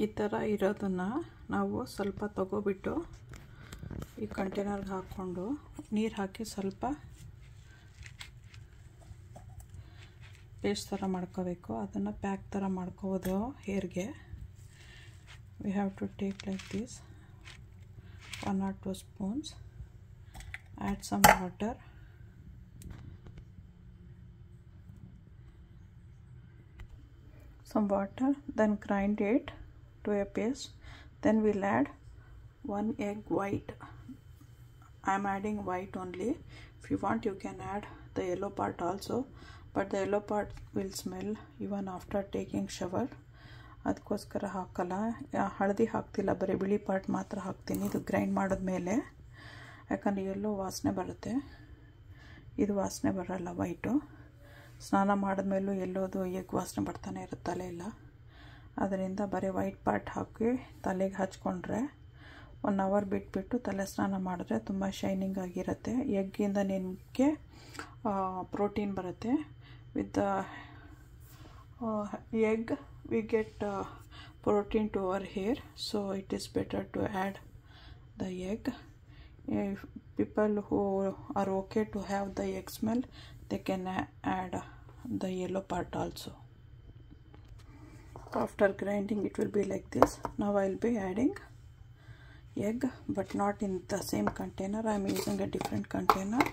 ಈ ಥರ ಇರೋದನ್ನು ನಾವು ಸ್ವಲ್ಪ ತಗೋಬಿಟ್ಟು ಈ ಕಂಟೈನರ್ಗೆ ಹಾಕ್ಕೊಂಡು ನೀರು ಹಾಕಿ ಸ್ವಲ್ಪ ಪೇಸ್ಟ್ ಥರ ಮಾಡ್ಕೋಬೇಕು. ಅದನ್ನು ಪ್ಯಾಕ್ ಥರ ಮಾಡ್ಕೋಬೋದು ಹೇರ್ಗೆ. We have to take like this 1 or 2 spoons. Add some water. Then grind it to a paste. Then we'll add 1 egg white. I am adding white only. If you want, you can add the yellow part also, but the yellow part will smell even after taking shower. ಅದಕ್ಕೋಸ್ಕರ ಹಾಕಲ್ಲ. ಹಳದಿ ಹಾಕ್ತಿಲ್ಲ, ಬರೀ ಬಿಳಿ part ಮಾತ್ರ ಹಾಕ್ತೀನಿ ಇದು grind ಮಾಡಿದ್ಮೇಲೆ. ಯಾಕಂದರೆ ಎಲ್ಲೋ ವಾಸನೆ ಬರುತ್ತೆ, ಇದು ವಾಸನೆ ಬರಲ್ಲ ವೈಟು. ಸ್ನಾನ ಮಾಡಿದ್ಮೇಲೂ ಎಲ್ಲೋದು ಎಗ್ ವಾಸನೆ ಬರ್ತಾನೆ ಇರುತ್ತೆ ತಲೆಯೆಲ್ಲ. ಅದರಿಂದ ಬರೀ ವೈಟ್ ಪಾರ್ಟ್ ಹಾಕಿ ತಲೆಗೆ ಹಚ್ಕೊಂಡ್ರೆ 1 hour ಬಿಟ್ಬಿಟ್ಟು ತಲೆ ಸ್ನಾನ ಮಾಡಿದ್ರೆ ತುಂಬ ಶೈನಿಂಗ್ ಆಗಿರುತ್ತೆ. ಎಗ್ಗಿಂದ ನಿಮಗೆ ಪ್ರೋಟೀನ್ ಬರುತ್ತೆ. With the egg we get protein to our hair, so it is better to add the egg. If people who are okay to have the egg smell, they can add the yellow part also. After grinding it will be like this. Now I will be adding egg, but not in the same container. I am using a different container.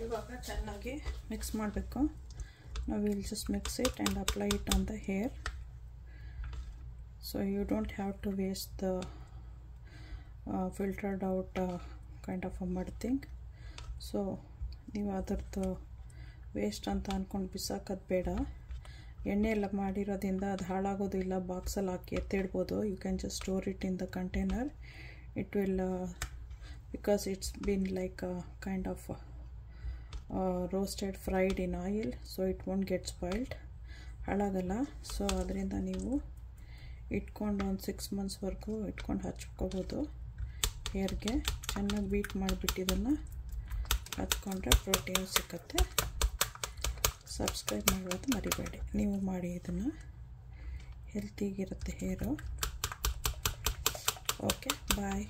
ಇವಾಗ ಚೆನ್ನಾಗಿ mix ಮಾಡಬೇಕು. ನಾವು will just mix it and apply it on the hair. So you don't have to waste the filtered out kind of a mud thing. So ನೀವು ಅದರದ್ದು waste ಅಂತ ಅಂದ್ಕೊಂಡು ಬಿಸಾಕೋದು ಬೇಡ. ಎಣ್ಣೆ ಎಲ್ಲ ಮಾಡಿರೋದ್ರಿಂದ ಅದು ಹಾಳಾಗೋದಿಲ್ಲ. ಬಾಕ್ಸಲ್ಲಿ ಹಾಕಿ ಎತ್ತಿಡ್ಬೋದು. You can just store it in the container. It will because it's been like kind of roasted fried in oil, so it won't get spoiled. ಹಾಳಾಗಲ್ಲ. ಸೊ ಅದರಿಂದ ನೀವು ಇಟ್ಕೊಂಡು ಒಂದು 6 months ವರೆಗೂ ಇಟ್ಕೊಂಡು ಹಚ್ಕೋಬೋದು. ಹೇರ್ಗೆ ಚೆನ್ನಾಗಿ ಬೀಟ್ ಮಾಡಿಬಿಟ್ಟು ಇದನ್ನು ಹಚ್ಕೊಂಡ್ರೆ ಪ್ರೋಟೀನ್ ಸಿಕ್ಕತ್ತೆ. ಸಬ್ಸ್ಕ್ರೈಬ್ ಮಾಡೋದು ಮರಿಬೇಡಿ. ನೀವು ಮಾಡಿ, ಇದನ್ನು ಹೆಲ್ತಿಗಿರುತ್ತೆ ಹೇರು. ಓಕೆ, ಬಾಯ್.